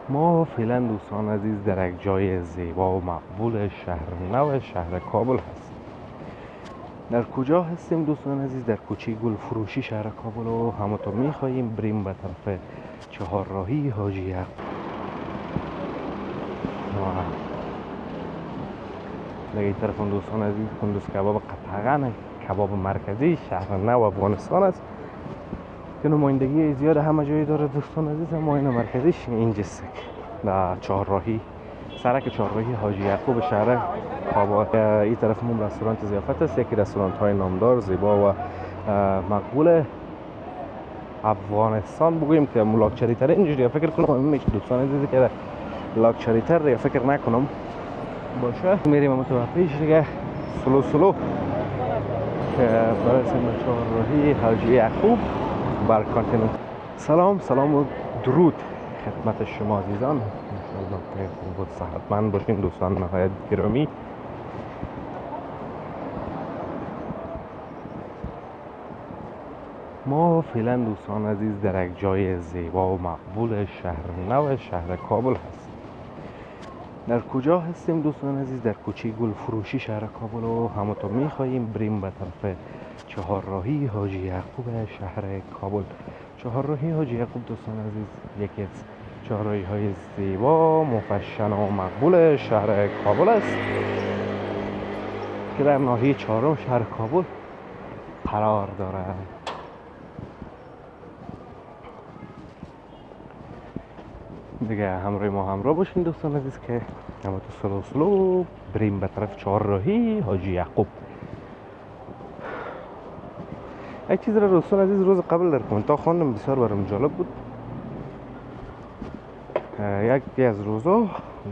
ما فعلا دوستان عزیز در یک جای زیبا و مقبول شهر نو شهر کابل هستیم. در کجا هستیم دوستان عزیز؟ در کوچه گل فروشی شهر کابل و همونطور میخواییم بریم به طرف چهارراهی حاجی یعقوب. در این طرف دوستان عزیز کندوز کباب قطغن، کباب مرکزی شهر نو افغانستان است که نمایندگی زیاد همه جایی داره دوستان عزیز. ما این مرکزیش اینجاست در چهارراهی، سرک چهارراهی حاجی یعقوب شهر کابل. این طرف هم رستوران ضیافت است، یکی رستوران های نامدار زیبا و مقبول افغانستان بگوییم که لاکچری تر اینجوری فکر کنم میشه دوستان عزیزی که لاکچری تر فکر نکنم باشه. میریم اما تو پیش دیگه سلو سلو که برسیم به چهارراهی حاجی یعقوب بر کانتیننت. سلام و درود خدمت شما عزیزان، انشاءالله خوب و صحتمند باشین دوستان نهایت گرامی. ما فعلا دوستان عزیز در یک جای زیبا و مقبول شهر نو شهر کابل هستیم. در کجا هستیم دوستان عزیز؟ در کوچه گل فروشی شهر کابل و همونطور میخواییم بریم به طرف چهارراهی حاجی یعقوب شهر کابل. چهارراهی حاجی یعقوب دوستان عزیز یکی از چهارراهی های زیبا مفشن و مقبول شهر کابل است که در ناحیه چهارم شهر کابل قرار دارد. دیگه همراه ما همراه باشین دوستان عزیز که همه تو سلو بریم به طرف چهارراهی حاجی یعقوب. یک چیز را دوستان عزیز روز قبل در کامنت ها خواندم، بسیار برام جالب بود. یکی از روزا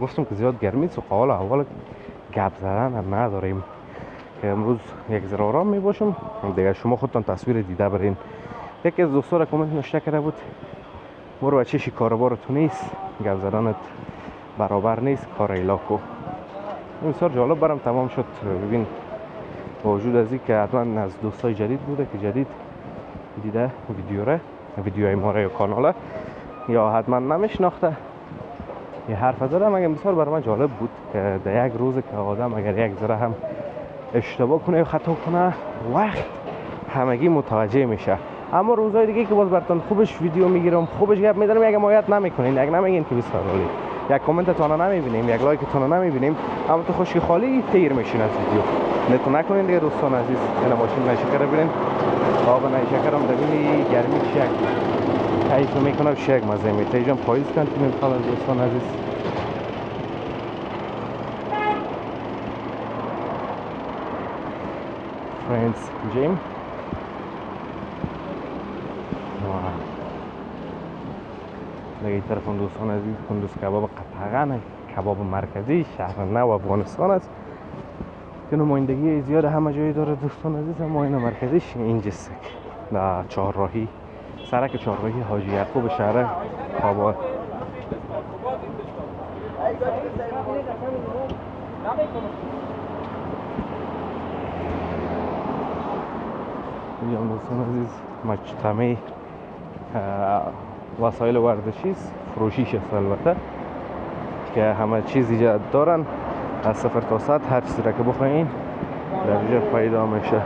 گفتم که زیاد گرمی است و قال اول گپ زدن نداریم که امروز یک ذره آرام می باشم. دیگه شما خودتان تصویر دیده برین. یکی از دوستان کامنت نوشته کرده بود برو بچه شکاربار تو نیست، گپ زدنت برابر نیست، کار ایلاکو. این بسیار جالب برام تمام شد. ببین با وجود از این که حتما از دوستای جدید بوده که جدید دیده ویدیوهای ما را یا کاناله یا حتما نمیشناخته یه حرف زدم، اگه بسیار برای من جالب بود که در یک روز که آدم اگر یک ذره هم اشتباه کنه یا خطا کنه وقت همگی متوجه میشه. اما روزهای دیگه که باز براتون خوبش ویدیو میگیرم خوبش گپ میزنم یک حمایت نمیکنین، یک نمیگین که بسیار عالی، یک کامنت تون نمیبینیم، یک لایک تون نمیبینیم، اما تو خشکی خالی تیر میشین از ویدیو. نتون نکنین دیگه دوستان عزیز. اینا ماشین نشکر ببینین آب نشکرم ببینی گرمی چیک کیف میکنه چیک مزه میده. اینجا پاییز کانتیننت حالا دوستان عزیز. فرندز جیم دیگه این طرف دوستان عزیز کندوز کباب قطغن، کباب مرکزی شهر نو افغانستان است که نمایندگی زیاد همه جایی داره دوستان عزیز. ما این مرکزیش اینجاست در چهارراهی، سرک چهارراهی حاجی یعقوب شهر کابل. اینجا دوستان عزیز مجتمع وسایل ورزشی است، فروشیش است البته که همه چیز اینجا دارن، از 0 تا 100 هر چیزی را که بخواین در اینجا پیدا میشه.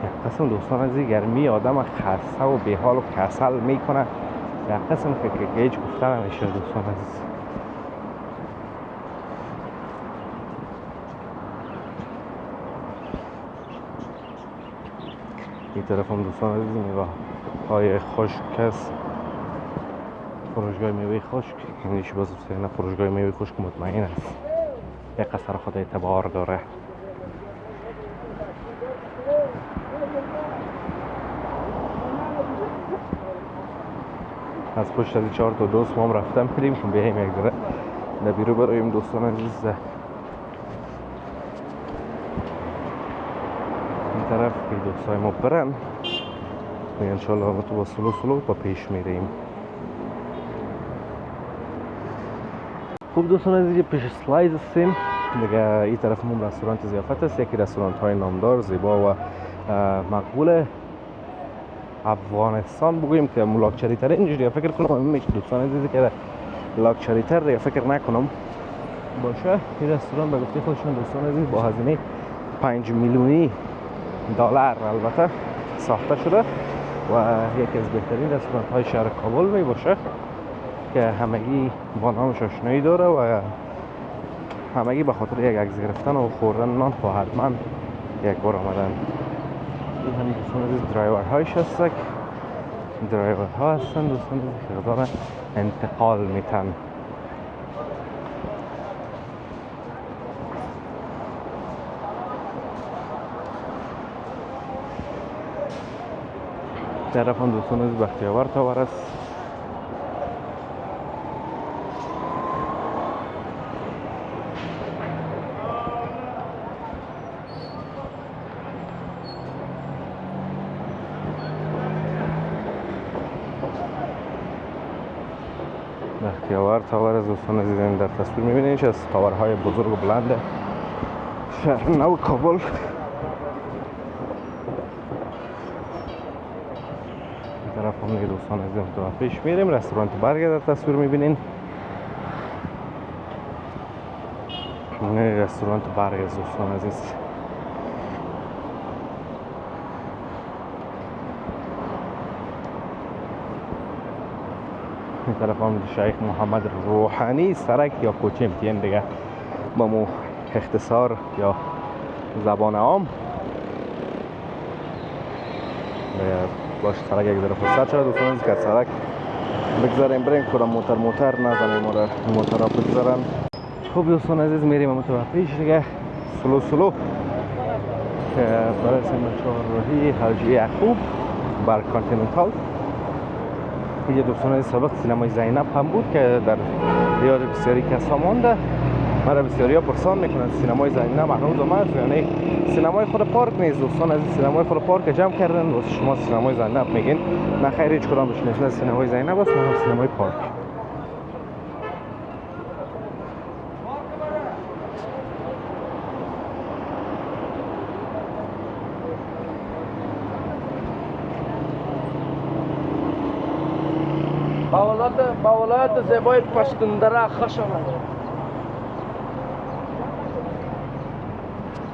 یک قسم دوستان عزیز گرمی آدم خسته و بیحال و کسل میکنه، یک قسم که هیچ گفته نمیشه دوستان عزیز. این طرف هم دوستان عزیز میوه های خشک است، فروشگاه میوه خشک. اینش باز نه فروشگاه میوه خشک مطمئن است یک قصر خود اعتبار داره. از پشت از 4 تا دوست ما هم رفتم بریم که بیاییم یک ذره در بیرو برایم دوستان عزیز. این طرف که دوستای ما برن انشالله ما تو با سلو با پیش میریم. خوب دوستان عزیز پیش سلایز هستیم دیگه این طرف هم رستوران ضیافت است، یکی رستوران های نامدار زیبا و مقبول افغانستان بگوییم که لاکچری تر اینجوری فکر کنم میشه دوستان عزیزی که لاکچری تر یا فکر نکنم باشه. این رستوران به گفته خودشون دوستان عزیز با هزینه 5 میلیونی دلار البته ساخته شده و یکی از بهترین رستوران های شهر کابل می باشه که همگی با نامش آشنایی داره و همگی به خاطر یک عکس گرفتن و خوردن نان حتما یک بار آمدن. این همین دوستان عزیز درایور هایش هستن، درایور ها هستن دوستان عزیز که دارن انتقال میتن. طرف هم دوستان عزیز بختیاور تاور است. بختیاور تاور از دوستان عزیز در تصویر میبینید از تاورهای بزرگ و بلند شهر نو کابل. این طرف هم دیگه دوستان عزیز تو پیش میریم. رستوران برگ در تصویر میبینین. این رستوران برگ از دوستان عزیز. این طرف هم شیخ محمد روحانی سرک یا کوچه امتیان دیگه با مو اختصار یا زبان عام باش سرک یک ذره فرصت شد دوستان عزیز که سرک بگذاریم بریم کدام موتر نزنیم موتر را بگذارن. خب دوستان عزیز میریم اما تو پیش دیگه سلو که برسیم به چهارراهی حاجی یعقوب بر کانتیننتال. اینجا دوستان عزیز سابق سینمای زینب هم بود که در یاد بسیاری کسا مانده. مرا بسیاری ها پرسان میکنند سینمای زینب هنوز آمد، یعنی سینمای خود پارک نیست دوستان عزیز، سینمای خود پارک جمع کردن واسه شما سینمای زینب میگین. نه خیر هیچ کدام بشنید سینمای زینب است، نه سینمای پارک. با ولایت زیبای پشتندره خوش آمده.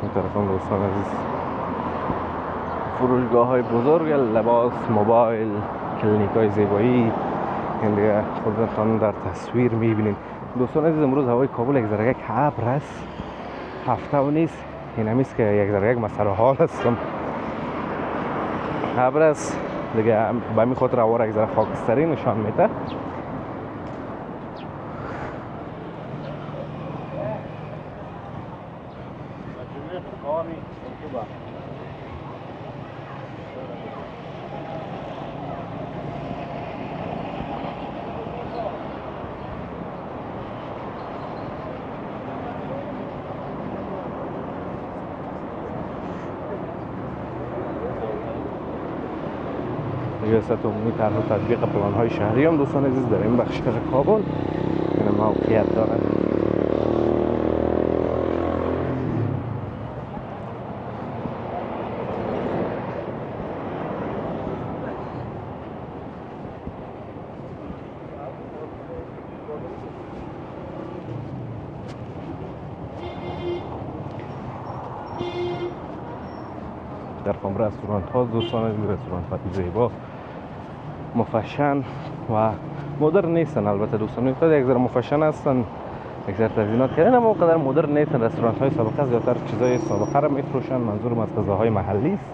این طرف هم دوستان عزیز فروشگاه های بزرگ لباس، موبایل، کلینیک های زیبایی این دیگه خودتان در تصویر میبینید. دوستان عزیز امروز هوای کابل یک ذره یک ابر است، هفته و نیست، این همیست که یک ذره یک مسئله حال هستم ابر است دیگه، به همین خاطر هوا را یک ذره خاکستری نشان میده. ریاست عمومی طرح و تطبیق پلان‌های شهری هم دوستان عزیز در این بخش کابل این موقعیت دارد. در فام رستوران ها دوستان عزیز رستوران های زیبا مفشن و مدرن نیستن. البته دوستان یک ذره مفشن هستن، یک ذره تزیینات کردن اما اونقدر مدرن نیستن. رستوران های سابقه زیادتر چیزای سابقه را میفروشن، منظورم از غذاهای محلی است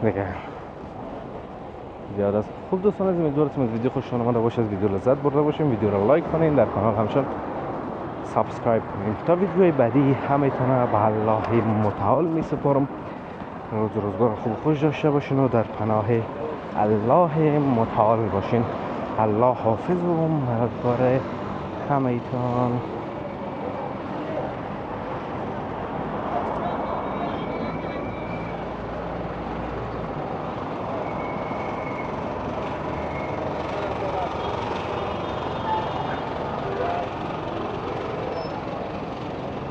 دیگه زیاد است. خوب دوستان عزیز امیدوارم از ویدیو خوشتون اومده باشه، از ویدیو لذت برده باشین، ویدیو را لایک کنین، در کانال همچنان سابسکرایب کنین. تا ویدیوهای بعدی همتون به الله متعال می سپارم. روزگار خوب خوش داشته باشین و در پناه الله متعال باشین. الله حافظ و مددگار همتون.